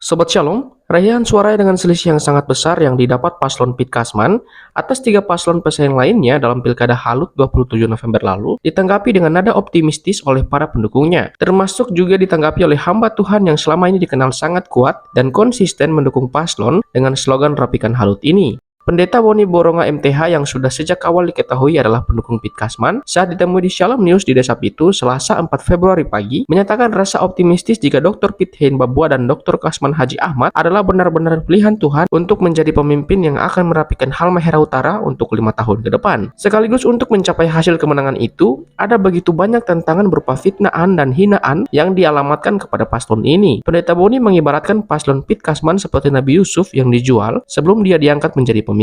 Sobat Shalom, raihan suara dengan selisih yang sangat besar yang didapat paslon Pit Kasman atas 3 paslon pesaing lainnya dalam Pilkada Halut 27 November lalu ditanggapi dengan nada optimistis oleh para pendukungnya, termasuk juga ditanggapi oleh hamba Tuhan yang selama ini dikenal sangat kuat dan konsisten mendukung paslon dengan slogan Rapikan Halut ini. Pendeta Boni Boronga MTH yang sudah sejak awal diketahui adalah pendukung Pit Kasman saat ditemui di Shalom News di Desa Pitu Selasa 4 Februari pagi menyatakan rasa optimistis jika Dr. Pit Hein Babua dan Dr. Kasman Haji Ahmad adalah benar-benar pilihan Tuhan untuk menjadi pemimpin yang akan merapikan Halmahera Utara untuk 5 tahun ke depan. Sekaligus untuk mencapai hasil kemenangan itu, ada begitu banyak tantangan berupa fitnaan dan hinaan yang dialamatkan kepada paslon ini. Pendeta Boni mengibaratkan paslon Pit Kasman seperti Nabi Yusuf yang dijual sebelum dia diangkat menjadi pemimpin.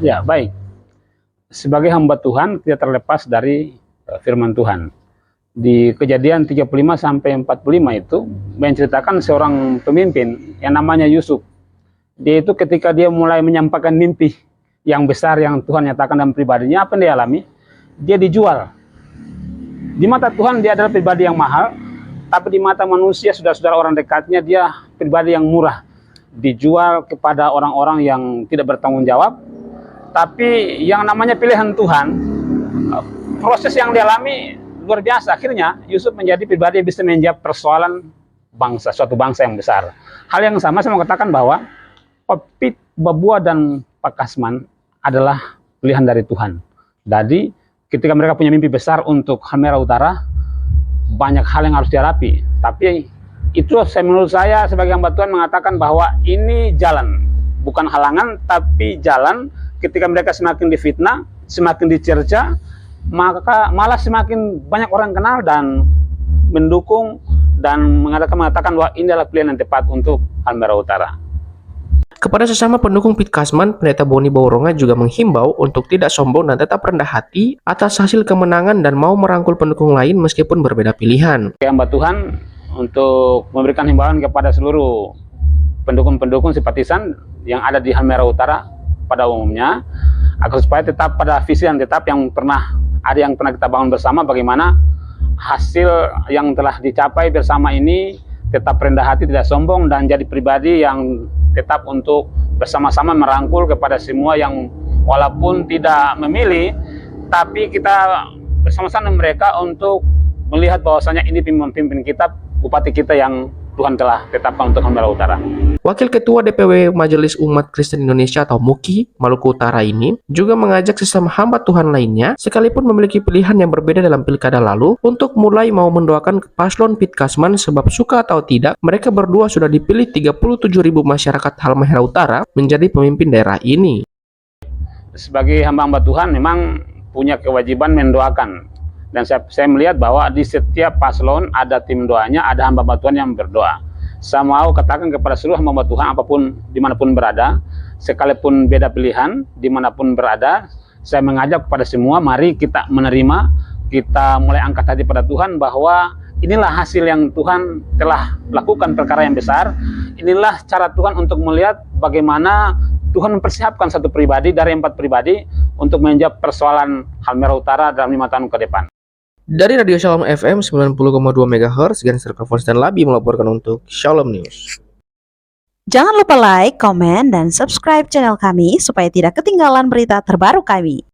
Ya, baik. Sebagai hamba Tuhan, kita terlepas dari firman Tuhan. Di Kejadian 35 sampai 45 itu menceritakan seorang pemimpin yang namanya Yusuf. Dia itu ketika dia mulai menyampaikan mimpi yang besar yang Tuhan nyatakan dalam pribadinya, apa yang dia alami? Dia dijual. Di mata Tuhan dia adalah pribadi yang mahal, tapi di mata manusia, saudara-saudara orang dekatnya, dia pribadi yang murah. Dijual kepada orang-orang yang tidak bertanggung jawab, tapi yang namanya pilihan Tuhan, proses yang dialami luar biasa. Akhirnya Yusuf menjadi pribadi yang bisa menjawab persoalan bangsa, suatu bangsa yang besar. Hal yang sama saya mau katakan bahwa Pit Babua dan Pak Kasman adalah pilihan dari Tuhan. Jadi ketika mereka punya mimpi besar untuk Halmahera Utara, banyak hal yang harus dihadapi, tapi itu menurut saya sebagai hamba Tuhan mengatakan bahwa ini jalan, bukan halangan, tapi jalan. Ketika mereka semakin difitnah, semakin dicerca, maka malah semakin banyak orang kenal dan mendukung dan mengatakan bahwa ini adalah pilihan yang tepat untuk Halmahera Utara. Kepada sesama pendukung Pit Kasman, Pendeta Boni Boronga juga menghimbau untuk tidak sombong dan tetap rendah hati atas hasil kemenangan dan mau merangkul pendukung lain meskipun berbeda pilihan. Hamba Tuhan untuk memberikan himbauan kepada seluruh pendukung-pendukung simpatisan yang ada di Halmahera Utara pada umumnya, agar supaya tetap pada visi yang tetap yang pernah kita bangun bersama, bagaimana hasil yang telah dicapai bersama ini tetap rendah hati, tidak sombong, dan jadi pribadi yang tetap untuk bersama-sama merangkul kepada semua yang walaupun tidak memilih, tapi kita bersama-sama mereka untuk melihat bahwasanya ini pemimpin kita, bupati kita yang Tuhan telah tetapkan untuk Halmahera Utara. Wakil Ketua DPW Majelis Umat Kristen Indonesia atau MUKI Maluku Utara ini juga mengajak sesama hamba Tuhan lainnya, sekalipun memiliki pilihan yang berbeda dalam pilkada lalu, untuk mulai mau mendoakan paslon Pit Kasman sebab suka atau tidak, mereka berdua sudah dipilih 37.000 masyarakat Halmahera Utara menjadi pemimpin daerah ini. Sebagai hamba-hamba Tuhan memang punya kewajiban mendoakan. Dan saya melihat bahwa di setiap paslon ada tim doanya, ada hamba Tuhan yang berdoa. Saya mau katakan kepada seluruh hamba Tuhan apapun dimanapun berada, sekalipun beda pilihan dimanapun berada, saya mengajak kepada semua, mari kita menerima, kita mulai angkat hati pada Tuhan bahwa inilah hasil yang Tuhan telah lakukan perkara yang besar. Inilah cara Tuhan untuk melihat bagaimana Tuhan mempersiapkan satu pribadi dari 4 pribadi untuk menjawab persoalan Halmahera Utara dalam 5 tahun ke depan. Dari Radio Shalom FM 90,2 MHz, Ganser Kavons dan Labi melaporkan untuk Shalom News. Jangan lupa like, komen, dan subscribe channel kami supaya tidak ketinggalan berita terbaru kami.